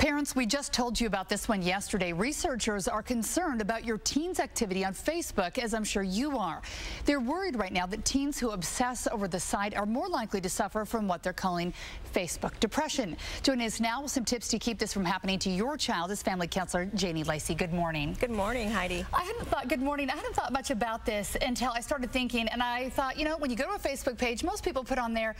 Parents, we just told you about this one yesterday. Researchers are concerned about your teen's activity on Facebook, as I'm sure you are. They're worried right now that teens who obsess over the site are more likely to suffer from what they're calling Facebook depression. Joining us now with some tips to keep this from happening to your child is family counselor Janie Lacy. Good morning. Good morning, Heidi. Good morning. I hadn't thought much about this until I started thinking, and I thought, you know, when you go to a Facebook page, most people put on their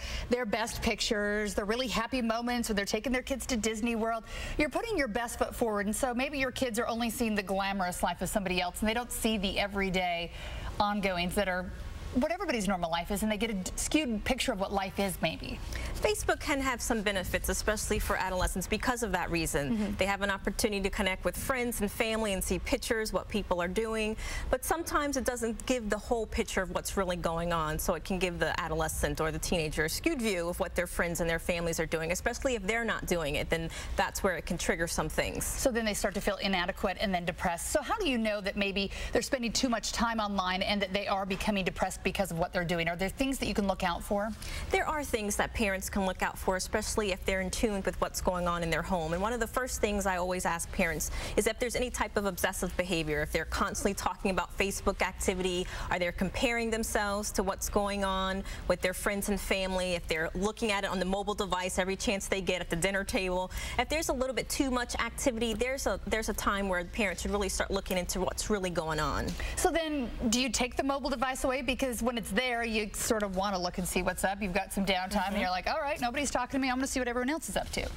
best pictures, their really happy moments when they're taking their kids to Disney World. You're putting your best foot forward, and so maybe your kids are only seeing the glamorous life of somebody else, and they don't see the everyday ongoings that are what everybody's normal life is, and they get a skewed picture of what life is, maybe. Facebook can have some benefits, especially for adolescents, because of that reason. They have an opportunity to connect with friends and family and see pictures, what people are doing, but sometimes it doesn't give the whole picture of what's really going on, so it can give the adolescent or the teenager a skewed view of what their friends and their families are doing, especially if they're not doing it. Then that's where it can trigger some things. So then they start to feel inadequate and then depressed. So how do you know that maybe they're spending too much time online and that they are becoming depressed because of what they're doing? Are there things that you can look out for? There are things that parents can look out for, especially if they're in tune with what's going on in their home. And one of the first things I always ask parents is if there's any type of obsessive behavior, if they're constantly talking about Facebook activity, are they comparing themselves to what's going on with their friends and family, if they're looking at it on the mobile device every chance they get at the dinner table. If there's a little bit too much activity, there's a time where parents should really start looking into what's really going on. So then, do you take the mobile device away? Because when it's there, you sort of want to look and see what's up. You've got some downtime and you're like, all right, nobody's talking to me. I'm going to see what everyone else is up to.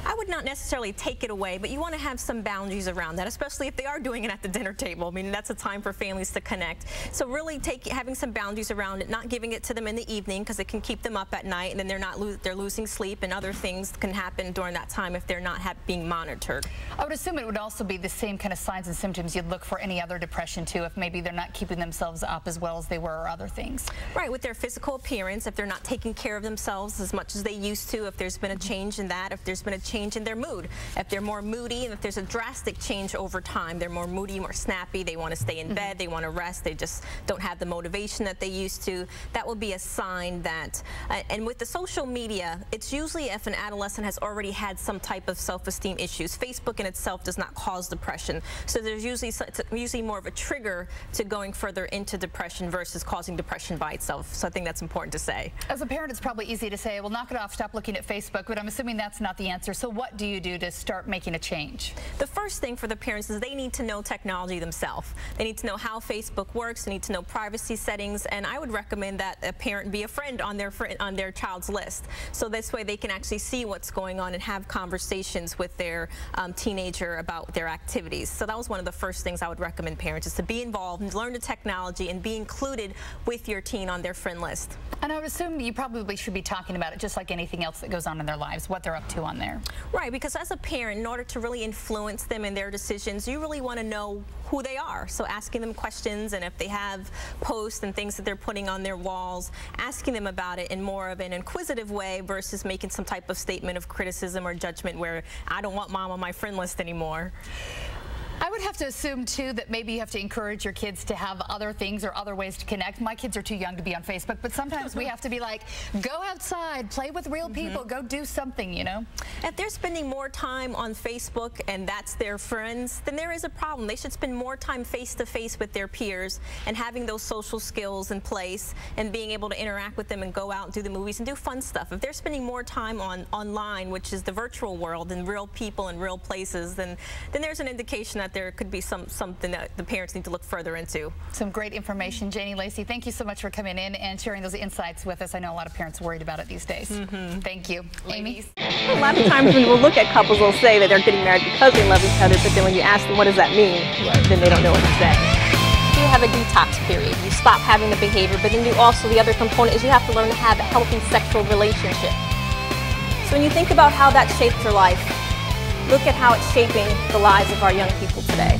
I would not necessarily take it away, but you want to have some boundaries around that, especially if they are doing it at the dinner table. I mean, that's a time for families to connect. So really having some boundaries around it, not giving it to them in the evening because it can keep them up at night, and then they're losing sleep, and other things can happen during that time if they're not being monitored. I would assume it would also be the same kind of signs and symptoms you'd look for any other depression too, if maybe they're not keeping themselves up as well as they were, or other things. Right, with their physical appearance, if they're not taking care of themselves as much as they used to, if there's been a change in that, if there's been a change in their mood, if they're more moody, and if there's a drastic change over time, they're more moody, more snappy, they want to stay in bed, they want to rest, they just don't have the motivation that they used to, that will be a sign that, and with the social media, it's usually if an adolescent has already had some type of self-esteem issues. Facebook in itself does not cause depression, so there's usually more of a trigger to going further into depression versus causing depression by itself. So I think that's important to say. As a parent, it's probably easy to say, well, knock it off, stop looking at Facebook, but I'm assuming that's not the answer. So what do you do to start making a change? The first thing for the parents is they need to know technology themselves. They need to know how Facebook works, they need to know privacy settings, and I would recommend that a parent be a friend on their child's list. So this way they can actually see what's going on and have conversations with their teenager about their activities. So that was one of the first things I would recommend parents, is to be involved and learn the technology and be included with your teen on their friend list. And I would assume you probably should be talking about it just like anything else that goes on in their lives, what they're up to on there. Right, because as a parent, in order to really influence them in their decisions, you really want to know who they are. So asking them questions, and if they have posts and things that they're putting on their walls, asking them about it in more of an inquisitive way versus making some type of statement of criticism or judgment where I don't want mom on my friend list anymore. I would have to assume, too, that maybe you have to encourage your kids to have other things or other ways to connect. My kids are too young to be on Facebook, but sometimes we have to be like, go outside, play with real people, go do something, you know? If they're spending more time on Facebook and that's their friends, then there is a problem. They should spend more time face-to-face with their peers and having those social skills in place and being able to interact with them and go out and do the movies and do fun stuff. If they're spending more time online, which is the virtual world, and real people and real places, then there's an indication that there could be something that the parents need to look further into. Some great information. Janie Lacy, thank you so much for coming in and sharing those insights with us. I know a lot of parents are worried about it these days. Thank you. Amy? A lot of times when we'll look at couples, they'll say that they're getting married because they love each other, but then when you ask them what does that mean, then they don't know what to say. You have a detox period. You stop having the behavior, but then the other component is you have to learn to have a healthy sexual relationship. So when you think about how that shaped your life, look at how it's shaping the lives of our young people today.